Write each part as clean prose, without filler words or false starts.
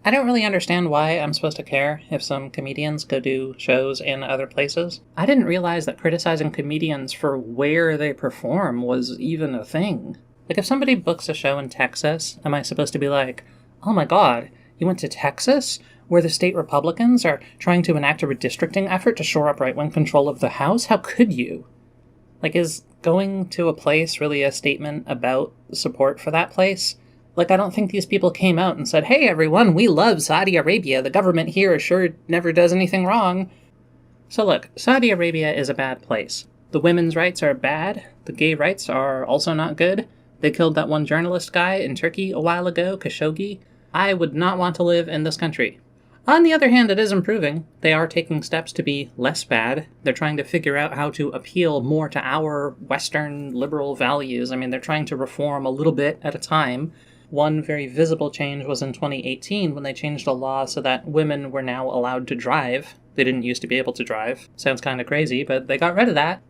I don't really understand why I'm supposed to care if some comedians go do shows in other places. I didn't realize that criticizing comedians for where they perform was even a thing. Like, if somebody books a show in Texas, am I supposed to be like, oh my god, you went to Texas? Where the state Republicans are trying to enact a redistricting effort to shore up right-wing control of the House? How could you? Like, is going to a place really a statement about support for that place? Like, I don't think these people came out and said, hey everyone, we love Saudi Arabia, the government here sure never does anything wrong. So look, Saudi Arabia is a bad place. The women's rights are bad, the gay rights are also not good. They killed that one journalist guy in Turkey a while ago, Khashoggi. I would not want to live in this country. On the other hand, it is improving. They are taking steps to be less bad. They're trying to figure out how to appeal more to our Western liberal values. I mean, they're trying to reform a little bit at a time. One very visible change was in 2018 when they changed a law so that women were now allowed to drive. They didn't used to be able to drive. Sounds kind of crazy, but they got rid of that.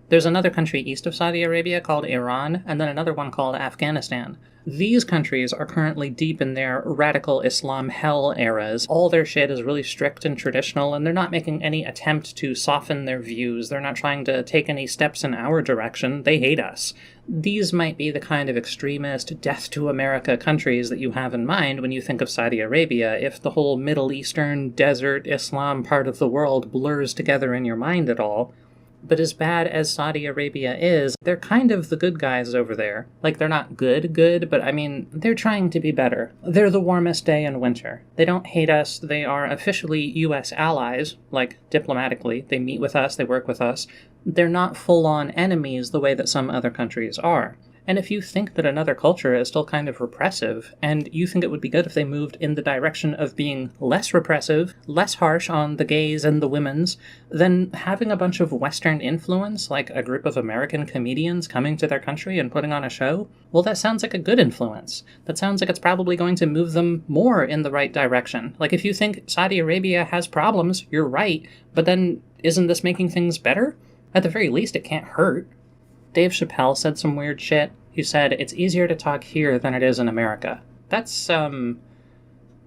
There's another country east of Saudi Arabia called Iran, and then another one called Afghanistan. These countries are currently deep in their radical Islam hell eras. All their shit is really strict and traditional, and they're not making any attempt to soften their views. They're not trying to take any steps in our direction. They hate us. These might be the kind of extremist, death to America countries that you have in mind when you think of Saudi Arabia, if the whole Middle Eastern, desert, Islam part of the world blurs together in your mind at all. But as bad as Saudi Arabia is, they're kind of the good guys over there. Like, they're not good, but I mean, they're trying to be better. They're the warmest day in winter. They don't hate us. They are officially US allies, like, diplomatically. They meet with us, they work with us. They're not full-on enemies the way that some other countries are. And if you think that another culture is still kind of repressive, and you think it would be good if they moved in the direction of being less repressive, less harsh on the gays and the women's, then having a bunch of Western influence, like a group of American comedians coming to their country and putting on a show, well, that sounds like a good influence. That sounds like it's probably going to move them more in the right direction. Like, if you think Saudi Arabia has problems, you're right, but then isn't this making things better? At the very least, it can't hurt. Dave Chappelle said some weird shit. He said, it's easier to talk here than it is in America. That's,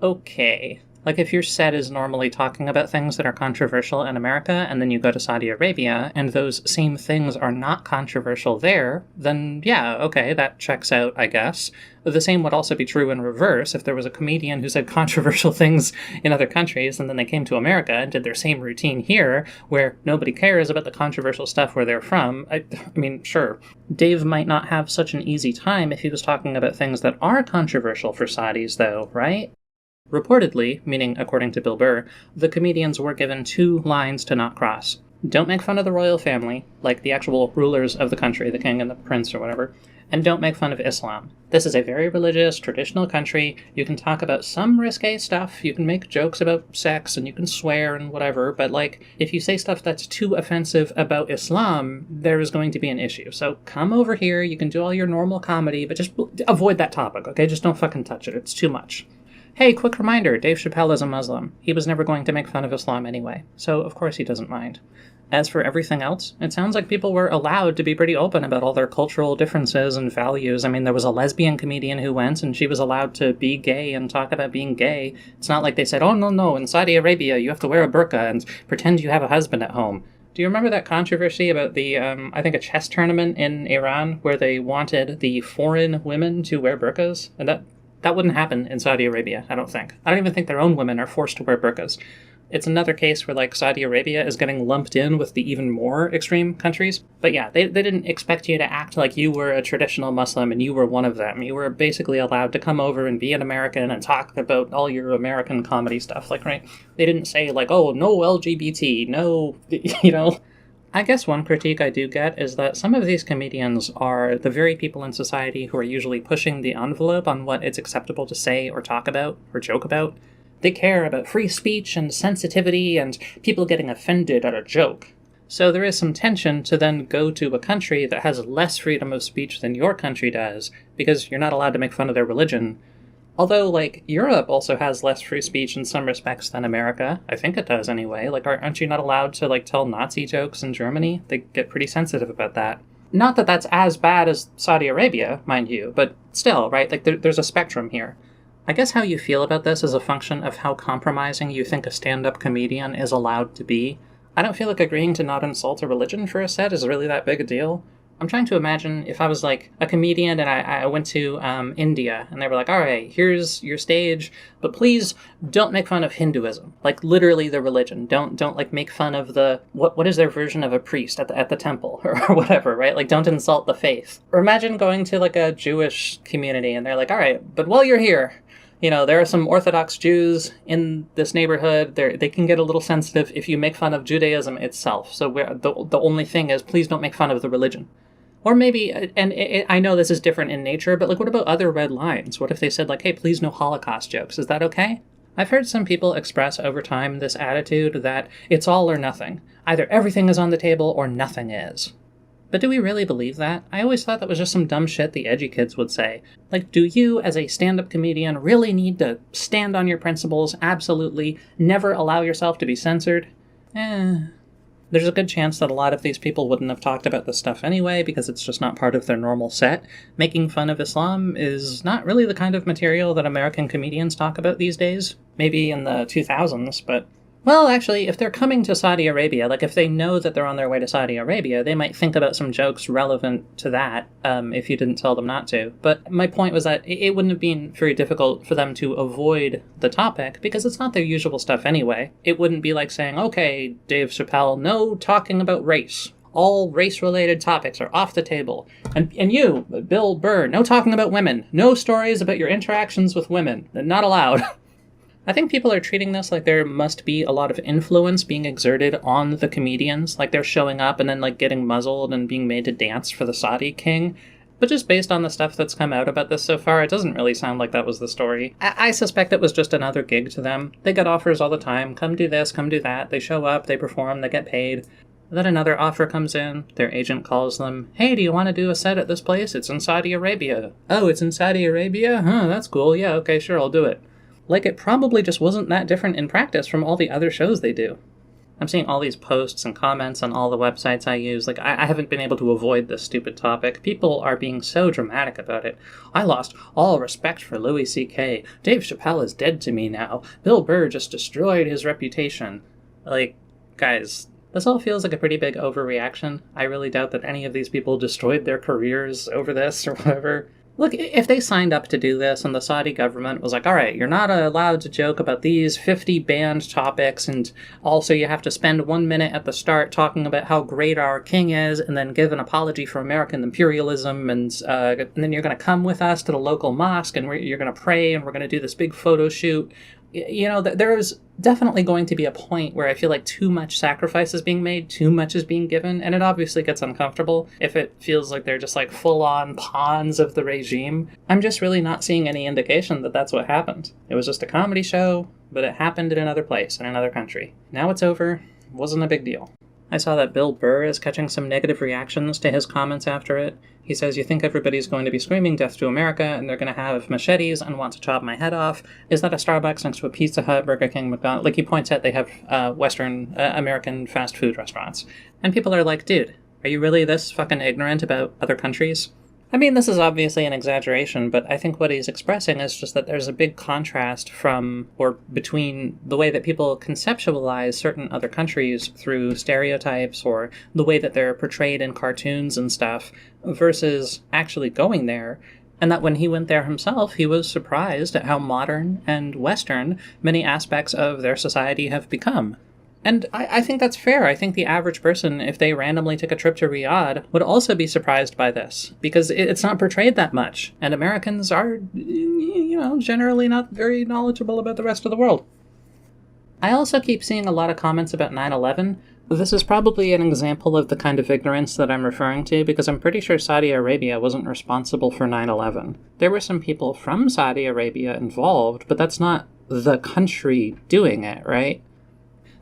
okay. Like, if your set is normally talking about things that are controversial in America, and then you go to Saudi Arabia, and those same things are not controversial there, then yeah, okay, that checks out, I guess. The same would also be true in reverse. If there was a comedian who said controversial things in other countries, and then they came to America and did their same routine here, where nobody cares about the controversial stuff where they're from, I mean, sure. Dave might not have such an easy time if he was talking about things that are controversial for Saudis, though, right? Reportedly, meaning according to Bill Burr, the comedians were given 2 lines to not cross. Don't make fun of the royal family, like the actual rulers of the country, the king and the prince or whatever, and don't make fun of Islam. This is a very religious, traditional country. You can talk about some risque stuff, you can make jokes about sex, and you can swear and whatever, but like, if you say stuff that's too offensive about Islam, there is going to be an issue. So come over here, you can do all your normal comedy, but just avoid that topic, okay? Just don't fucking touch it, it's too much. Hey, quick reminder, Dave Chappelle is a Muslim. He was never going to make fun of Islam anyway, so of course he doesn't mind. As for everything else, it sounds like people were allowed to be pretty open about all their cultural differences and values. I mean, there was a lesbian comedian who went, and she was allowed to be gay and talk about being gay. It's not like they said, oh, no, in Saudi Arabia you have to wear a burqa and pretend you have a husband at home. Do you remember that controversy about the, I think a chess tournament in Iran where they wanted the foreign women to wear burqas? And that wouldn't happen in Saudi Arabia, I don't think. I don't even think their own women are forced to wear burqas. It's another case where, like, Saudi Arabia is getting lumped in with the even more extreme countries. But yeah, they didn't expect you to act like you were a traditional Muslim and you were one of them. You were basically allowed to come over and be an American and talk about all your American comedy stuff, like, right? They didn't say, like, oh, no LGBT, no, you know. I guess one critique I do get is that some of these comedians are the very people in society who are usually pushing the envelope on what it's acceptable to say or talk about or joke about. They care about free speech and sensitivity and people getting offended at a joke. So there is some tension to then go to a country that has less freedom of speech than your country does, because you're not allowed to make fun of their religion. Although, like, Europe also has less free speech in some respects than America. I think it does anyway. Like, aren't you not allowed to, like, tell Nazi jokes in Germany? They get pretty sensitive about that. Not that that's as bad as Saudi Arabia, mind you, but still, right? Like, there's a spectrum here. I guess how you feel about this is a function of how compromising you think a stand-up comedian is allowed to be. I don't feel like agreeing to not insult a religion for a set is really that big a deal. I'm trying to imagine if I was like a comedian and I went to India and they were like, all right, here's your stage, but please don't make fun of Hinduism, like literally the religion. Don't like make fun of the, what is their version of a priest at the temple or whatever, right? Like don't insult the faith. Or imagine going to like a Jewish community and they're like, all right, but while you're here, there are some Orthodox Jews in this neighborhood. They can get a little sensitive if you make fun of Judaism itself. So the only thing is, please don't make fun of the religion. Or maybe, and I know this is different in nature, but like what about other red lines? What if they said like, hey, please no Holocaust jokes? Is that okay? I've heard some people express over time this attitude that it's all or nothing. Either everything is on the table or nothing is. But do we really believe that? I always thought that was just some dumb shit the edgy kids would say. Like, do you, as a stand-up comedian, really need to stand on your principles, absolutely, never allow yourself to be censored? There's a good chance that a lot of these people wouldn't have talked about this stuff anyway, because it's just not part of their normal set. Making fun of Islam is not really the kind of material that American comedians talk about these days. Maybe in the 2000s, but... Well, actually, if they're coming to Saudi Arabia, like if they know that they're on their way to Saudi Arabia, they might think about some jokes relevant to that, if you didn't tell them not to. But my point was that it wouldn't have been very difficult for them to avoid the topic, because it's not their usual stuff anyway. It wouldn't be like saying, okay, Dave Chappelle, no talking about race. All race-related topics are off the table. And you, Bill Burr, no talking about women. No stories about your interactions with women. Not allowed. I think people are treating this like there must be a lot of influence being exerted on the comedians, like they're showing up and then like getting muzzled and being made to dance for the Saudi king. But just based on the stuff that's come out about this so far, it doesn't really sound like that was the story. I suspect it was just another gig to them. They get offers all the time, come do this, come do that. They show up, they perform, they get paid. Then another offer comes in, their agent calls them, hey, do you want to do a set at this place? It's in Saudi Arabia. Oh, it's in Saudi Arabia? Huh, that's cool. Yeah, okay, sure, I'll do it. Like, it probably just wasn't that different in practice from all the other shows they do. I'm seeing all these posts and comments on all the websites I use. Like, I haven't been able to avoid this stupid topic. People are being so dramatic about it. I lost all respect for Louis C.K. Dave Chappelle is dead to me now. Bill Burr just destroyed his reputation. Like, guys, this all feels like a pretty big overreaction. I really doubt that any of these people destroyed their careers over this or whatever. Look, if they signed up to do this and the Saudi government was like, all right, you're not allowed to joke about these 50 banned topics, and also you have to spend 1 minute at the start talking about how great our king is, and then give an apology for American imperialism, and then you're going to come with us to the local mosque, and you're going to pray, and we're going to do this big photo shoot. There's definitely going to be a point where I feel like too much sacrifice is being made, too much is being given, and it obviously gets uncomfortable if it feels like they're just like full-on pawns of the regime. I'm just really not seeing any indication that that's what happened. It was just a comedy show, but it happened in another place, in another country. Now it's over. Wasn't a big deal. I saw that Bill Burr is catching some negative reactions to his comments after it. He says, you think everybody's going to be screaming death to America and they're going to have machetes and want to chop my head off? Is that a Starbucks next to a Pizza Hut, Burger King, McDonald's? Like, he points out they have Western American fast food restaurants. And people are like, dude, are you really this fucking ignorant about other countries? I mean, this is obviously an exaggeration, but I think what he's expressing is just that there's a big contrast between the way that people conceptualize certain other countries through stereotypes or the way that they're portrayed in cartoons and stuff versus actually going there. And that when he went there himself, he was surprised at how modern and Western many aspects of their society have become. And I think that's fair. I think the average person, if they randomly took a trip to Riyadh, would also be surprised by this, because it's not portrayed that much. And Americans are, generally not very knowledgeable about the rest of the world. I also keep seeing a lot of comments about 9/11. This is probably an example of the kind of ignorance that I'm referring to, because I'm pretty sure Saudi Arabia wasn't responsible for 9/11. There were some people from Saudi Arabia involved, but that's not the country doing it, right?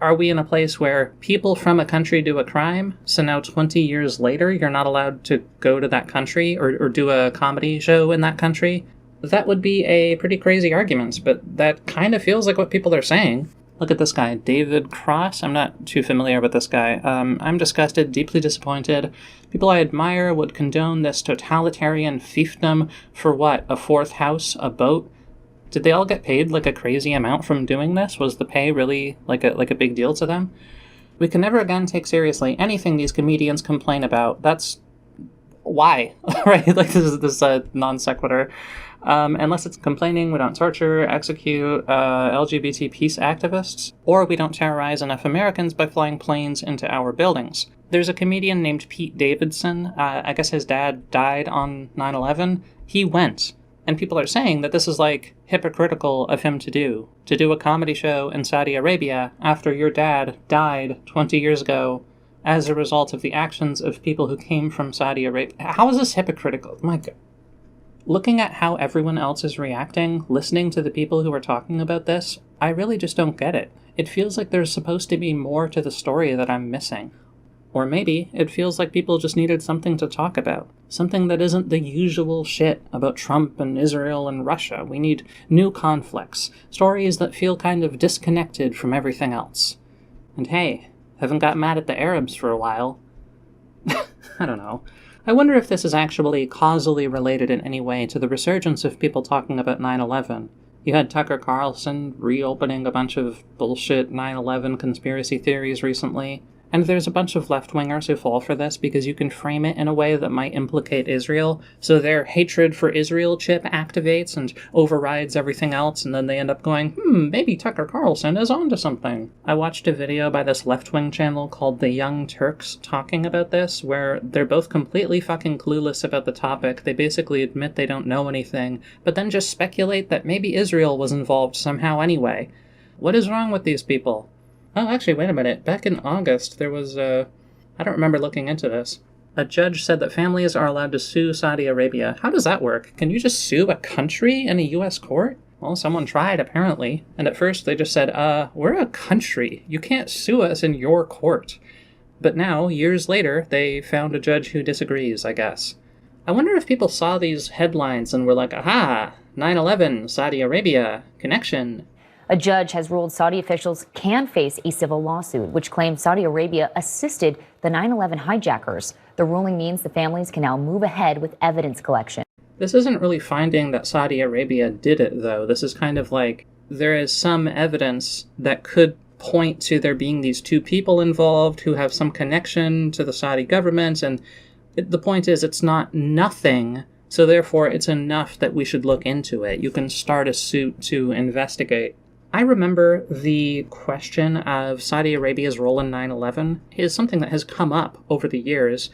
Are we in a place where people from a country do a crime, so now 20 years later you're not allowed to go to that country or do a comedy show in that country? That would be a pretty crazy argument, but that kind of feels like what people are saying. Look at this guy, David Cross. I'm not too familiar with this guy. I'm disgusted, deeply disappointed. People I admire would condone this totalitarian fiefdom for what? A fourth house? A boat? Did they all get paid like a crazy amount from doing this? Was the pay really like a big deal to them? We can never again take seriously anything these comedians complain about. That's why, right? Like this non sequitur. Unless it's complaining we don't torture, execute LGBT peace activists, or we don't terrorize enough Americans by flying planes into our buildings. There's a comedian named Pete Davidson. I guess his dad died on 9/11. He went. And people are saying that this is, like, hypocritical of him to do a comedy show in Saudi Arabia after your dad died 20 years ago as a result of the actions of people who came from Saudi Arabia. How is this hypocritical? My God. Looking at how everyone else is reacting, listening to the people who are talking about this, I really just don't get it. It feels like there's supposed to be more to the story that I'm missing. Or maybe it feels like people just needed something to talk about. Something that isn't the usual shit about Trump and Israel and Russia. We need new conflicts. Stories that feel kind of disconnected from everything else. And hey, haven't got mad at the Arabs for a while. I don't know. I wonder if this is actually causally related in any way to the resurgence of people talking about 9/11. You had Tucker Carlson reopening a bunch of bullshit 9/11 conspiracy theories recently. And there's a bunch of left-wingers who fall for this because you can frame it in a way that might implicate Israel, so their hatred for Israel chip activates and overrides everything else, and then they end up going, maybe Tucker Carlson is onto something. I watched a video by this left-wing channel called The Young Turks talking about this, where they're both completely fucking clueless about the topic. They basically admit they don't know anything, but then just speculate that maybe Israel was involved somehow anyway. What is wrong with these people? Oh, actually, wait a minute. Back in August, there was I don't remember looking into this. A judge said that families are allowed to sue Saudi Arabia. How does that work? Can you just sue a country in a U.S. court? Well, someone tried, apparently. And at first they just said, we're a country. You can't sue us in your court. But now, years later, they found a judge who disagrees, I guess. I wonder if people saw these headlines and were like, aha, 9/11, Saudi Arabia, connection. A judge has ruled Saudi officials can face a civil lawsuit, which claims Saudi Arabia assisted the 9/11 hijackers. The ruling means the families can now move ahead with evidence collection. This isn't really finding that Saudi Arabia did it, though. This is kind of like, there is some evidence that could point to there being these two people involved who have some connection to the Saudi government, and the point is it's not nothing, so therefore it's enough that we should look into it. You can start a suit to investigate. I remember the question of Saudi Arabia's role in 9/11 is something that has come up over the years,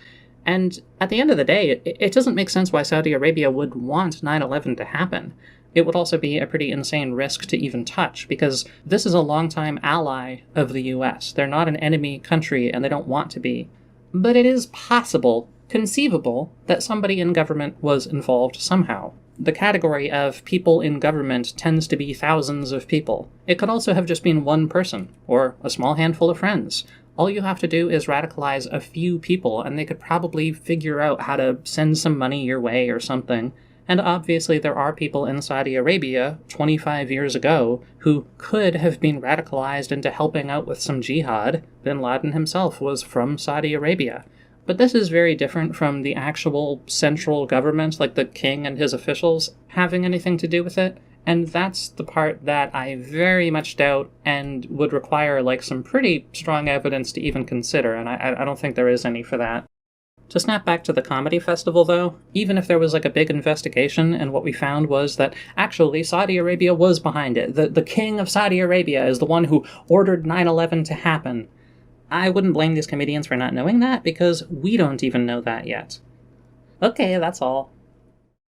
and at the end of the day, it doesn't make sense why Saudi Arabia would want 9/11 to happen. It would also be a pretty insane risk to even touch, because this is a longtime ally of the US. They're not an enemy country, and they don't want to be. But it is possible, conceivable, that somebody in government was involved somehow. The category of people in government tends to be thousands of people. It could also have just been one person, or a small handful of friends. All you have to do is radicalize a few people, and they could probably figure out how to send some money your way or something. And obviously there are people in Saudi Arabia 25 years ago who could have been radicalized into helping out with some jihad. Bin Laden himself was from Saudi Arabia. But this is very different from the actual central government, like the king and his officials, having anything to do with it. And that's the part that I very much doubt and would require like some pretty strong evidence to even consider, and I don't think there is any for that. To snap back to the comedy festival, though, even if there was like a big investigation and what we found was that actually Saudi Arabia was behind it, the king of Saudi Arabia is the one who ordered 9/11 to happen, I wouldn't blame these comedians for not knowing that, because we don't even know that yet. Okay, that's all.